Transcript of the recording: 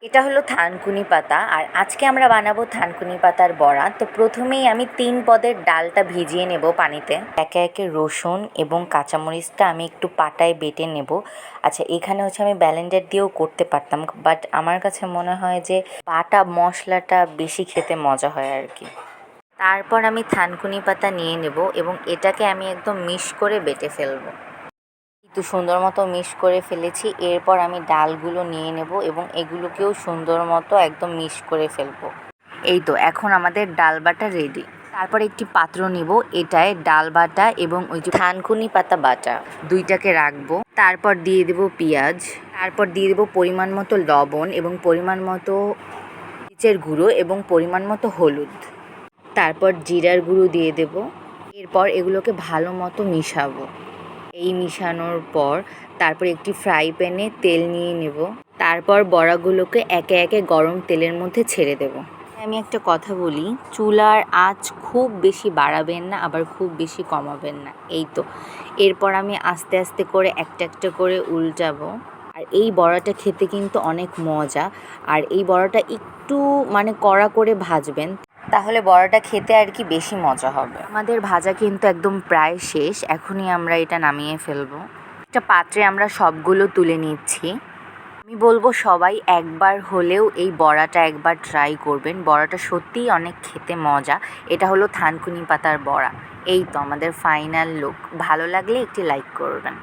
এটা হলো থানকুনি পাতা আর আজকে আমরা বানাবো থানকুনি পাতার বড়া। তো প্রথমেই আমি 3 পদের ডালটা ভিজিয়ে নেব পানিতে। একে একে রসুন এবং কাঁচামরিচটা আমি একটু পাটায় বেটে নেব। আচ্ছা, এখানে হচ্ছে আমি ব্লেন্ডার দিয়েও করতে পারতাম, বাট আমার কাছে মনে হয় যে বাটা মশলাটা বেশি খেতে মজা হয় আর কি। তারপর আমি থানকুনি পাতা নিয়ে নেব এবং এটাকে আমি একদম মিশ করে বেটে ফেলবো। একটু সুন্দর মতো মিক্স করে ফেলেছি। এরপর আমি ডালগুলো নিয়ে নেব এবং এগুলোকেও সুন্দর মতো একদম মিক্স করে ফেলবো। এই তো এখন আমাদের ডাল বাটা রেডি। তারপর একটি পাত্র নিব, এটায় ডাল বাটা এবং ওই যে থানকুনি পাতা বাটা দুইটাকে রাখবো। তারপর দিয়ে দেব পেঁয়াজ, তারপর দিয়ে দেব পরিমাণ মতো লবণ এবং পরিমাণ মতো মরিচের গুঁড়ো এবং পরিমাণ মতো হলুদ। তারপর জিরার গুঁড়ো দিয়ে দেব। এরপর এগুলোকে ভালো মতো মিশাবো। এই মিশানোর পর তারপর একটি ফ্রাই প্যানে তেল নিয়ে নেব। তারপর বড়াগুলোকে একে একে গরম তেলের মধ্যে ছেড়ে দেব। আমি একটা কথা বলি, চুলার আঁচ খুব বেশি বাড়াবেন না, আবার খুব বেশি কমাবেন না। এই তো এরপর আমি আস্তে আস্তে করে একটা একটা করে উল্টাবো। আর এই বড়াটা খেতে কিন্তু অনেক মজা। আর এই বড়াটা একটু কড়া করে ভাজবেন, তাহলে বড়াটা খেতে আর কি বেশি মজা হবে। আমাদের ভাজা কিন্তু একদম প্রায় শেষ, এখনই আমরা এটা নামিয়ে ফেলবো। একটা পাত্রে আমরা সবগুলো তুলে নিচ্ছি। আমি বলবো সবাই একবার হলেও এই বড়াটা একবার ট্রাই করবেন। বড়াটা সত্যিই অনেক খেতে মজা। এটা হলো থানকুনি পাতার বড়া। এই তো আমাদের ফাইনাল লুক। ভালো লাগলে একটি লাইক করবেন।